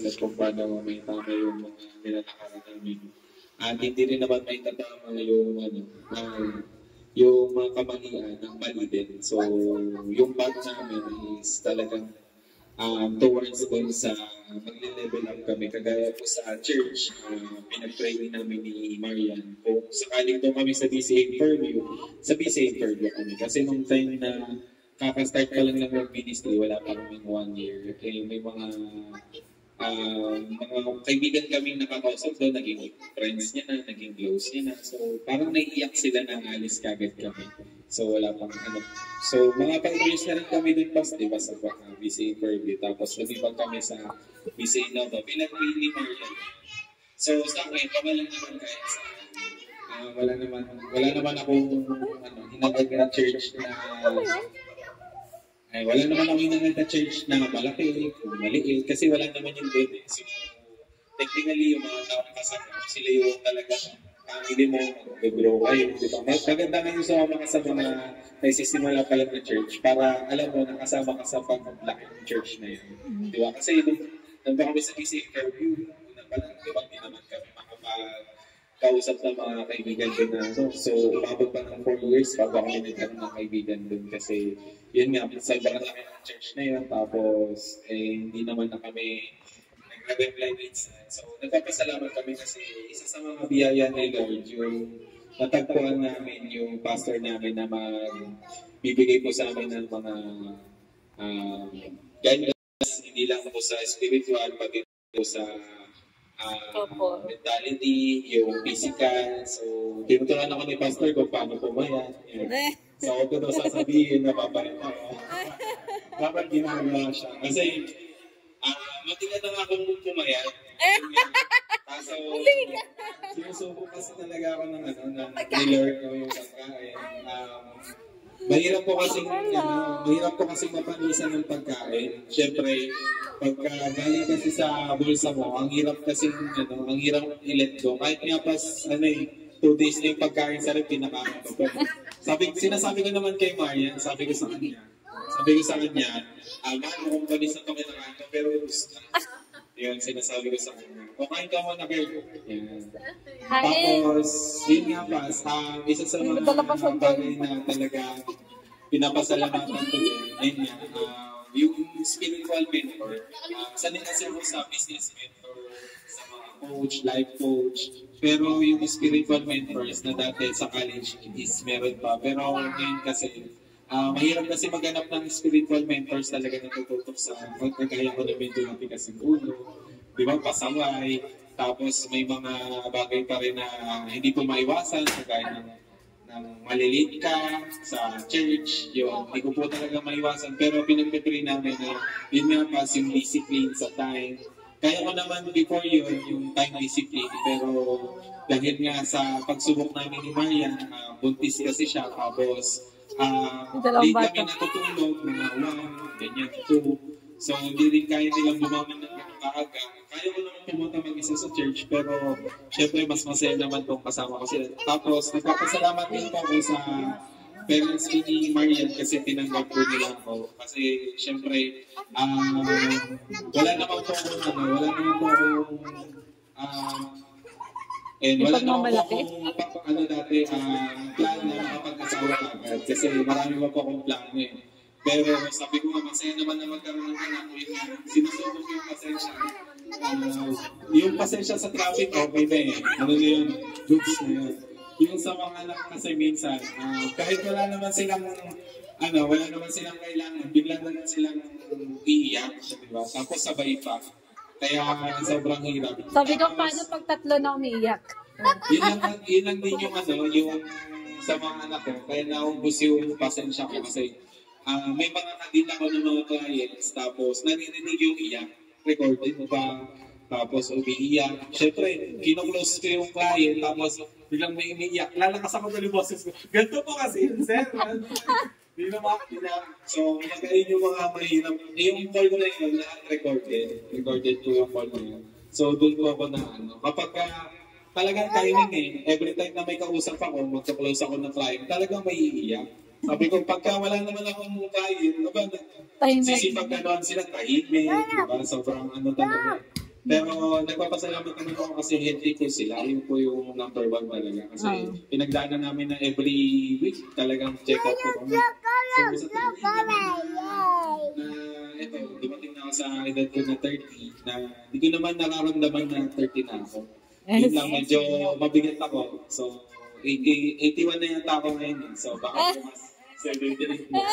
at kung paano may tama yung mga nilalakaran namin. At hindi rin naman may tatama yung, yung mga kamalian ng mali din. So, yung path namin is talagang towards din sa magle-level up kami. Kagaya po sa church, pinag-pray namin ni Marian. Kung sakaling doon kami sa BCA Fairview, sa BCA Fairview kami. Kasi nung time na kakastart pa lang ng ministry, wala pa kaming 1 year. Okay, may mga kaibigan kaming nakakausap doon, naging friends niya na, naging close niya na. So, parang naiiyak sila na alis kagad kami. So, wala pang ano. So, mga 5 years na rin kami doon pas, di ba, sa BCA Fairview. Tapos, lumibang kami sa BCA Nova. Pinag-pray ni Marian. So, sa akin, kawalan naman kahit sa wala naman akong hinagag na church na wala naman ako hinangad na church na malaki, maliit, kasi wala naman yung doon eh. So, technically, yung mga tao kasama, sila yung talaga hindi mo mag-grow kayo. Diba? Maganda nga yung sa mga kasama na nagsisimula pa lang na church para alam mo, nakasama ka sa pag-laki ng church na yun. Diba? Kasi nandun kami sa BCA Fairview, unang pa lang, diba, hindi naman kami makapag-kausap ng mga kaibigan doon na so, umabot pa ng 4 years bago kami nagkaroon ng kaibigan doon kasi yun nga, sa iba na kami ng church na yun, tapos hindi naman na kami nag-reply minsan. So, nagpapasalamat kami kasi isa sa mga biyaya ni Lord, yung natagpuan namin yung pastor namin na magbibigay po sa amin ng mga guidance, hindi lang po sa spiritual, pati po sa mentality, yung physical. So, tinuturuan ako ni pastor kung paano pumayat. So, ako daw sasabihin na babalik ako. Dapat ginagawa siya. Kasi, matiga na akong pumayat. So, sinusubo kasi talaga ako ng Lord ko yung pagkain. Mahirap po kasi mapanisan ng pagkain. Siyempre, pagka galing kasi sa bulsa mo, ang hirap kasi, ang hirap i-let go. Kahit nga pas, 2 days na yung pagkain sa rin, pinakain ko. Sinasabi ko naman kay Marian, sabi ko sa kanya, kung panis na ito kinakain ko, pero gusto na. Yun, sinasabi ko sa kanya. Kumain ka mo na kayo. Yan. Tapos, yun nga pas, isa sa mga bagay na talaga pinapasalamatan ko din, yung spiritual mentor, sanay kasi ako sa business mentor, sa mga coach, life coach, pero yung spiritual mentors na dati sa college is meron pa. Pero ngayon kasi, mahirap kasi maghanap ng spiritual mentors talaga na tututok sa pagkagaya ko na medyo matigas ng ulo, di ba, pasaway, tapos may mga bagay pa rin na hindi po maiwasan, kagaya ng maliliit ka sa church, yun, hindi ko po talaga maiwasan, pero pinagpipray namin na yun nga pas yung discipline sa time. Kaya ko naman before yun, yung time discipline, pero dahil nga sa pagsubok namin ni Marian, buntis kasi siya, tapos hindi kami natutulog, mga 1, ganyan, 2. So, hindi rin kaya nilang bumangon ng maaga. Kaya ko naman pumunta mag-isa sa church, pero syempre mas masaya naman kung kasama ko sila. Tapos, nagpapasalamat din po ako sa parents ni Marian kasi tinanggap po nila ako. Kasi, syempre, wala naman po akong plan na makapag-asawa agad. Kasi marami pa po akong plano eh. Pero sabi ko nga, masaya naman na magkaroon ng anak ko yun. Sinusubok yung pasensya. Yung pasensya sa traffic, okay na eh. Ano na yun? Goods na yun. Yung sa mga anak kasi minsan, kahit wala naman silang kailangan, biglang na silang iiyak. Diba? Tapos sabay pa. Kaya sobrang hirap. Sabi ko, paano pag 3 na umiiyak? Yun lang din yung yung sa mga anak ko. Kaya naubos yung pasensya ko kasi may mga kadin ako ng mga clients, tapos naririnig yung iyak, recorded mo ba, tapos umiiyak. Siyempre, kino-close ko yung client, tapos biglang may umiiyak, lalakas ako ng boses ko. Ganito po kasi, sir. Hindi na makikinig. So, magaling yung mga mahirap. Yung call ko na yun, lahat recorded ko yung call na yun. So, doon ko ako na kapag talagang timing every time na may kausap ako, magka-close ako ng client, talagang may iiyak. Sabi ko, pagka wala naman akong client, sisipag gano'n sila, tahimik, diba? Sobrang talaga. Pero nagpapasalamat naman ako kasi healthy po sila. Yun po yung number one talaga. Kasi pinagdaanan namin na every week talagang check-up po kami. So, sa na ito, dumating na ako sa edad ko na 30 na hindi ko naman nararamdaman na 30 na ako. Yun lang, medyo mabigat ako. So, 81 na yata ako ngayon. So, baka mas 78 na.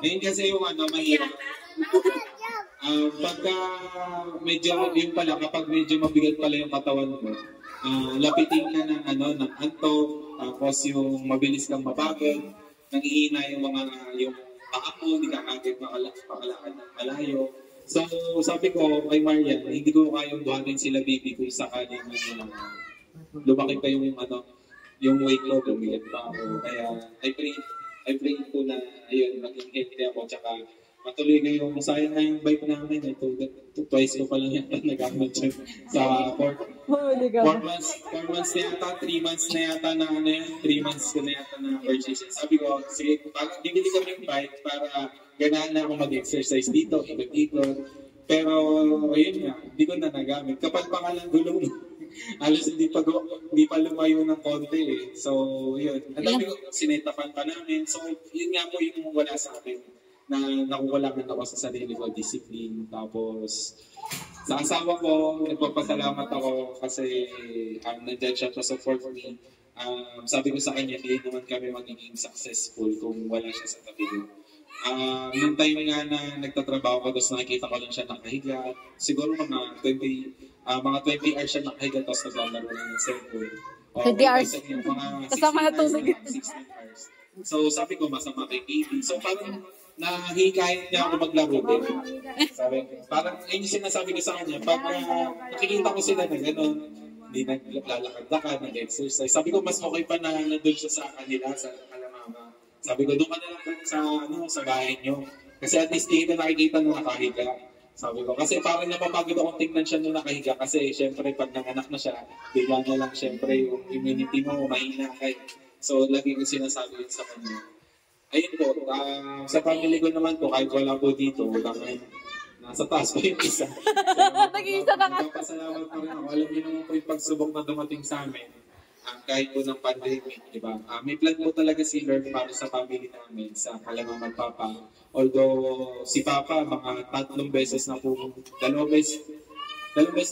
Ngayon kasi yung mahirap. Pagka medyo, yun pala, kapag medyo mabigat pala yung katawan mo, lapitin ka ng antok, tapos yung mabilis kang mapagod, nangihina yung yung paa mo, hindi ka agad makalakad ng malayo. So, sabi ko kay Marian, hindi ko kayang buhatin sila baby kung sakali man lumaki pa yung yung weight ko, lumigat pa ako. Kaya, I pray ko na, ayun, maging healthy ako, tsaka matuloy ngayon, sayang na yung bike namin. Twice ko pa lang yan nagamit siya sa 4 months na yata, 3 months na yata na 3 months ko na yata na purchase. Sabi ko, sige, bibili kami yung bike para ganahan na ako mag-exercise dito, ikot-ikot. Pero, ayun nga, hindi ko na nagamit. Kapal pa nga lang gulong. Alas hindi pa lumayo ng konti eh. So, yun. Ang dami ko, sinetapan pa namin. So, yun nga po yung wala sa akin. Na nakukulangan ako sa sarili ko, discipline. Tapos, sa asawa ko, nagpapasalamat ako kasi nandiyan siya to support me. Sabi ko sa kanya, hindi naman kami magiging successful kung wala siya sa tabi ko. Nung time nga na nagtatrabaho ko, tapos nakikita ko lang siya nakahiga. Siguro mga 20 hours siya nakahiga, tapos naglalaro lang ng cellphone. 20 hours? Kasama na tulog. 16 hours. So sabi ko, masama kay baby. So parang nahihikayin niya ako maglaro din. Sabi ko, parang yun yung sinasabi ko sa kanya, pag nakikita ko sila na gano'n, hindi naglalakad-lakad, nag-exercise. Sabi ko, mas okay pa na nandun siya sa kanila, sa kalamama. Sabi ko, doon ka na lang sa bahay niyo. Kasi at least dito nakikita na nakahiga. Sabi ko, kasi parang napapagod akong tingnan siya nung nakahiga. Kasi syempre, pag nanganak na siya, bigla na lang syempre yung immunity mo, mahina kayo. So, lagi ko sinasabi yun sa kanya. Ayun po, sa family ko naman po, kahit wala po dito, nasa taas po yung isa. Nag-iisa na nga. Pasalamat pa rin ako. Alam niyo naman po yung pagsubok na dumating sa amin. Kahit po ng pandemic, di ba? May plan po talaga si Lord para sa family namin, sa kalamang magpapa. Although si Papa, mga 3 beses na po, 2 beses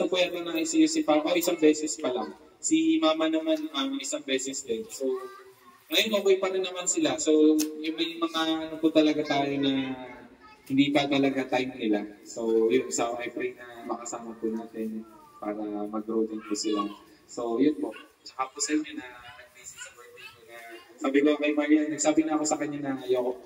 na po yata na ICU si Papa, 1 beses pa lang. Si Mama naman, 1 beses din. So, ngayon, okay pa rin naman sila. So, yung may mga po talaga tayo na hindi pa talaga time nila. So, yun. So, I pray na makasama po natin para mag-grow din po sila. So, yun po. Tsaka po sa inyo na nag-visit sa birthday ko na sabi ko kay Maria, nagsabi na ako sa kanya na ayoko.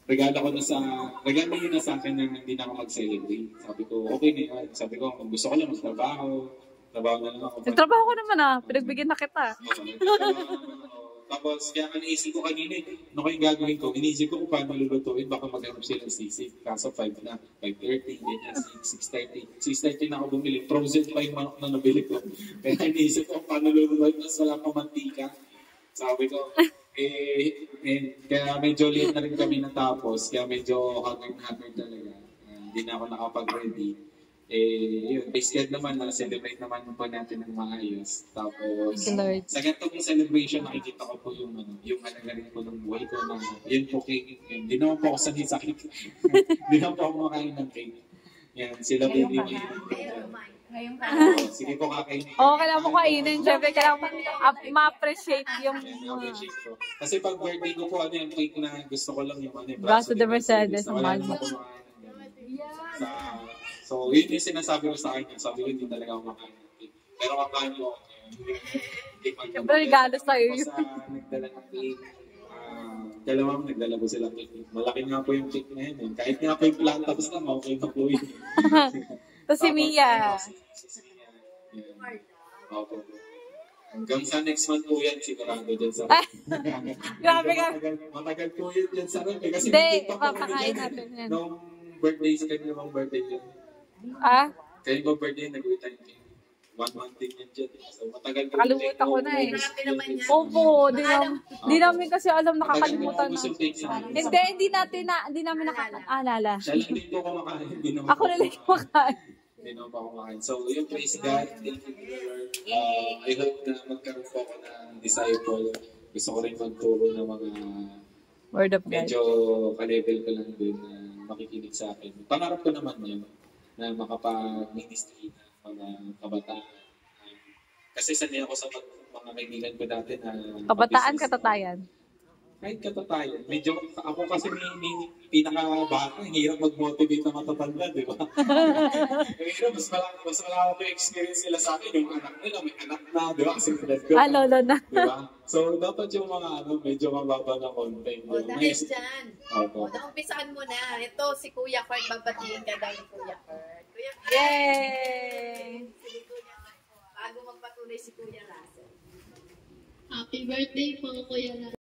Regalo yun na sa akin na hindi na ako mag-celebrate. Sabi ko, okay na yun. Sabi ko, gusto ko lang magtrabaho. Trabaho na lang ako. Nagtrabaho ko naman pinagbigyan na kita. Tapos, kaya naisip ko kanina, ano kayong gagawin ko? Iniisip ko kung paano lulutuin, baka maghanap sila ng sisig. Kaso 5 na, 5:30, ganyan, 6:30. 6:30 na ako bumili. Frozen pa yung manok na nabili ko. Kaya iniisip ko kung paano lulutuin, mas wala pa mantika. Sabi ko, kaya medyo late na rin kami natapos, kaya medyo haggard talaga. Hindi na ako nakapag-ready. Yun, basically naman, na-celebrate naman po natin ng maayos. Tapos, sa ganitong celebration, nakikita ko po yung halaga rin po ng buhay ko na, yun po cake. Hindi naman po ako sanay sa cake. Hindi naman po ako makain ng cake. Yan, sila baby Ngayon ka. Sige po kakainin. Oo, kailangan mo kainin. Siyempre, kailangan ma-appreciate yung... Kasi pag birthday ko po, yung cake na gusto ko lang yung Braso de Mercedes. Wala naman po So, yun yung sinasabi ko sa kanya. Sabi ko, hindi talaga ako makain ng cake. Pero kakain ko ako. Siyempre, regalo sa'yo yun. Sa nagdala ng cake, dalawang nagdala ko silang cake. Malaki nga po yung cake na yun. Kahit nga po yung planta, basta okay na po yun. Tapos si Mia. Si Mia. Opo. Hanggang sa next month po yan, sigurado dyan sa Grabe ka. Matagal po yun dyan sa rep. Kasi hindi, papakain natin yan. Nung birthday, sa kanya bang birthday yun? Kaya yung birthday, nag-uwi tayo kayo. 1 month din yan dyan. So, matagal po. Nakalimutan ko na eh. Opo, di namin kasi alam, nakakalimutan na. Hindi namin nakaalala. Siya lang din po kumakain. Ako na lang kumakain. Hindi na pa kumakain. So, yung praise God, thank you, Lord. I hope na magkaroon po ako ng disciple. Gusto ko rin magturo ng mga Word of God. medyo ka-level ko lang din na makikinig sa akin. Pangarap ko naman yun na makapag-ministry ng mga kabataan. Kasi sanay ako sa mga kaibigan ko dati na Kabataan, business. katatayan. Kahit katatayan. Medyo, ako kasi may pinaka-bata, hirap mag-motivate na matatanda, di ba? Hirap, mas malaki ko experience nila sa akin, yung anak nila, may anak na, di ba? Kasi nilad ko. Lolo na. Di ba? So, dapat yung mga medyo mababa na content. O, dahil dyan. Opo. Naumpisaan mo na. Ito, si Kuya Kurt, babatiin ka daw ni Kuya Kurt. Kuya Kurt. Yay! Si Kuya Kurt. Bago magpatuloy si Kuya Russell. Happy birthday po, Kuya Russell.